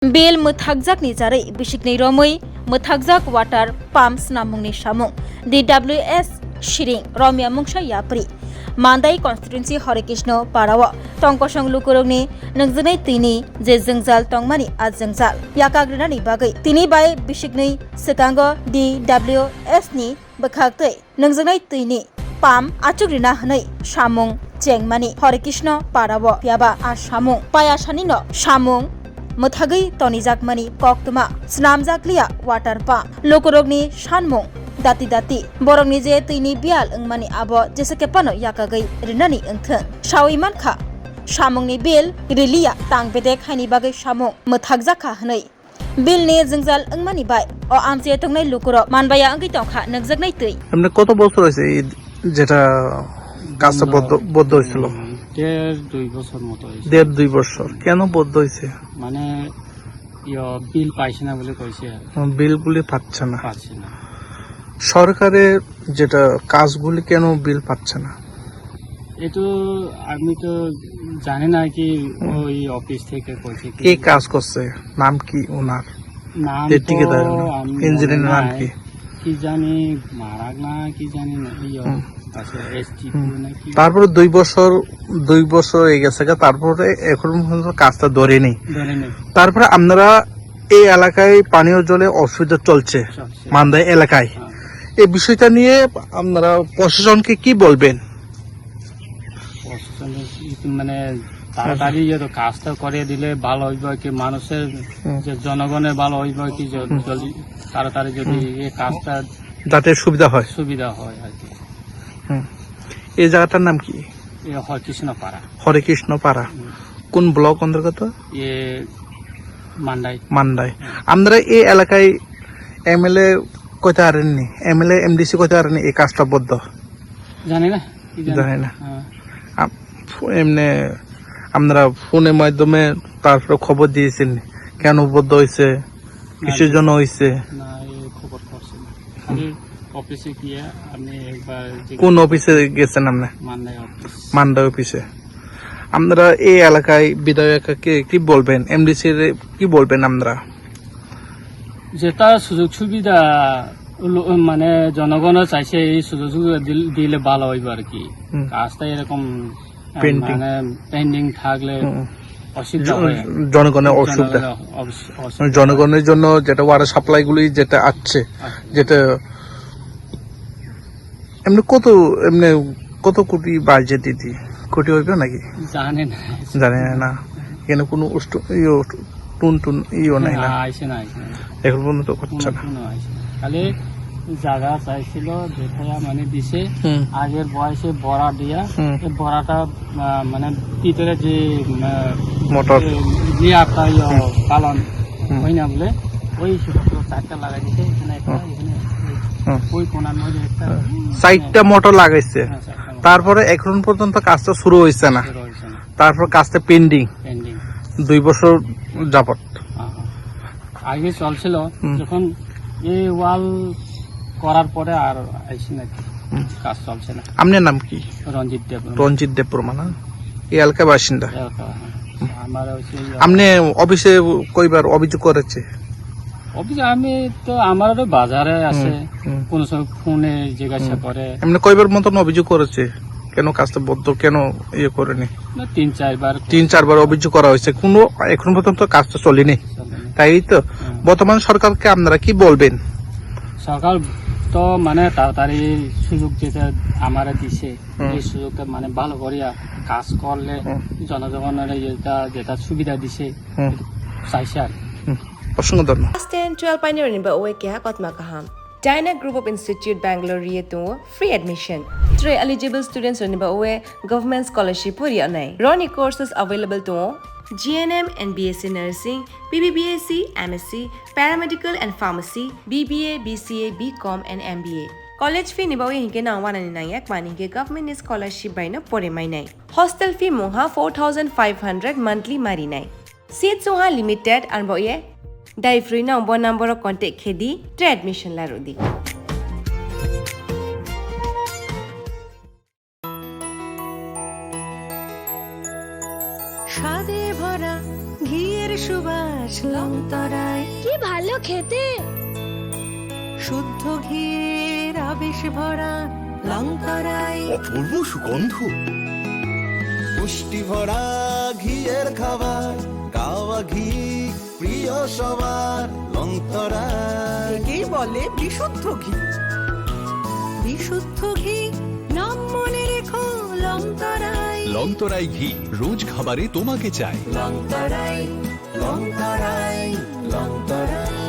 Bell मोथागजाकनि जारै बिसिकनि रमै मोथागजाक वाटार पाम्प नामुंनि सामुं DWS शिरिं रमिया मुंसा याप्रि मान्दाई कन्स्टिट्युएन्सि हरिकृष्ण पाराव टंकसं लुकुरंनि नोंजोनै तिनि जे जोंजाल टंमानि आजोंजाल याकाग्रिनानि बागै तिनि बाय बिसिकनि सिकांग DWS नि बखागतै नोंजोनै तिनि पाम्प आचुग्रिना हनै सामुं चेंमानि हरिकृष्ण पाराव याबा आ सामुं पायासानिनो सामुं मोथागै तनिजाकमानि कक्तमा स्नामजाकलिया वाटार पाम्प लोकरोगनि सानमुं दाति दाति बरंनि जे तैनि बियाल ओंमानि आब जेसेकेपानो याकागै रिनानि ओंथों सावैमानखा सामुंनि बिल रिलिया तांबेदे खायनि बागै सामुं मोथागजाखा हनै बिलनि जोंजाल ओंमानि बाय अ आमचे तंनाय लोकरो मानबाया ओंगै तंखा नगजाकनाय तै এমনি কত বছর হয়েছে যেটা কাজটা বদ্ধ হয়েছিল? 1.5-2 বছর মতো হয়েছে। 1.5-2 বছর। কেন বদ্ধ হয়েছে? মানে বিল পাইছে না বলে কইছে, বিলগুলি পাচ্ছে না। পাচ্ছে না। সরকারের যেটা কাজগুলি কেন বিল পাচ্ছে না? এতো আমি তো জানি না কি ওই অফিস থেকে কইছে কি কে কাজ করছে, নাম কি ওনার? নাম ঠিকাদার ইঞ্জিনিয়ারের নাম কি? কি জানি মারাক না কি জানি না তারপরে 2 বছর হয়ে গেছে, তারপরে এখন পর্যন্ত কাজটা ধরেনি। তারপরে আপনারা এই এলাকায় পানীয় জলে অসুবিধা চলছে মান্দাই এলাকায়, এই বিষয়টা নিয়ে আপনারা প্রশাসনকে কি বলবেন? মানে তাড়াতাড়ি কাজটা করে দিলে ভালো হইব কি, মানুষের যে জনগণের ভালো হইব কি, তাড়াতাড়ি যদি এই কাজটা যাতে সুবিধা হয় আর কি। এই জায়গাটার নাম কি? হরিকৃষ্ণ পাড়া। কোন ব্লক অন্তর্গত? মান্দাই। আপনারা এই এলাকায় এমএলএ কইতে পারেননি, এমএলএ এমডিসি কইতে পারেননি এই কাজটা বদ্ধ? জানি না। এমনি আপনারা ফোনের মাধ্যমে তারপরে খবর দিয়েছেন কেন বদ্ধ হয়েছে, কিসের জন্য হয়েছে? কোন অফিসে গেছেন আপনি? মান্দাই অফিসে। আপনারা এই এলাকায় বিধায়ককে কি বলবেন, এমডিসি কি বলবেন? আপনারা যেটা সুযোগ সুবিধা মানে জনগণের চাইছে এই সুযোগ সুবিধা দিলে ভালো হইব আর কি। কাজটা এরকম মানে পেন্ডিং থাকলে জনগণের অসুবিধা, জনগণের জন্য যেটা ওয়াটার সাপ্লাই গুলি যেটা আসছে, যেটা এমনি কত কোটি বাজেট দিদি, কোটি হইবে নাকি জানেন না? এখানে কোনো টুন নাই না, এখন পর্যন্ত করছে না। খালি জায়গা চাইছিল যেটা মানে দিছে আগের বয়সে বড়া দিয়া, বড়াটা মানে ভিতরে যে মোটর পালন হয় না বলে ওই 4টা লাগাই দিছে। ওই কোনার মধ্যে 4টা মোটর লাগাইছে, তারপরে এখন পর্যন্ত কাজটা শুরু হয়েছে না, তারপর কাজটা পেন্ডিং 2 বছর যাবত। আগে চলছিল, যখন এই ওয়াল করার পরে আর আইসি না, কাজ চলছে না। আপনার নাম কি? রঞ্জিত দেব প্রমাণ। এই এলাকার বাসিন্দা। আমার আপনি অফিসে কয়বার অভিযোগ করেছে? আমি তো আমার বাজারে আছে, কোন সময় ফোনে জিজ্ঞাসা করে। এমনি কয়বার মতন অভিযোগ করেছে কেন কাজটা বদ্ধ, কেন ইয়ে করেনি? 3-4 বার অভিযোগ করা হয়েছে, কোনো এখন পর্যন্ত কাজটা চলেনি, তাই তো। বর্তমান সরকারকে আপনারা কি বলবেন? সরকার তো মানে তাড়াতাড়ি সুযোগ যেটা আমারা দিছে, এই সুযোগটা মানে ভালো করিয়া কাজ করলে জনগণের যেটা সুবিধা দিছে চাইছে আর। অসংখ্য ধন্যবাদ। 10-12 pioneering ba oe kya kotma kaham Dyna Group of Institute Bangalore to free admission. 3 eligible students on ba oe government scholarship puri anai. Roni courses available to GNM and BSc Nursing, BBBSc, MSc, Paramedical and Pharmacy, BBA, BCA, BCom and MBA. College fee nibawi hinke na 199 mani ke government scholarship by na pore mai nai. Hostel fee moha 4500 monthly mari nai. Seats soha limited and boye Dai free na number of contact khedi to admission la rodi. স্বাদে ভরা ঘিয়ের সুবাস লংতরাই কি ভালো খেতে, শুদ্ধ ঘিয়ের আবেশ ভরা লংতরাই অপূর্ব সুগন্ধ, পুষ্টি ভরা ঘিয়ের খাবার, গাওয়া ঘি প্রিয় সবার, লংতরাই একেই বলে বিশুদ্ধ ঘি। বিশুদ্ধ ঘি নাম মনে রেখো লংতরাই। লংতরাই ঘি রোজ খাবারে তোমাকে চাই। লংতরাই লংতরাই লংতরাই।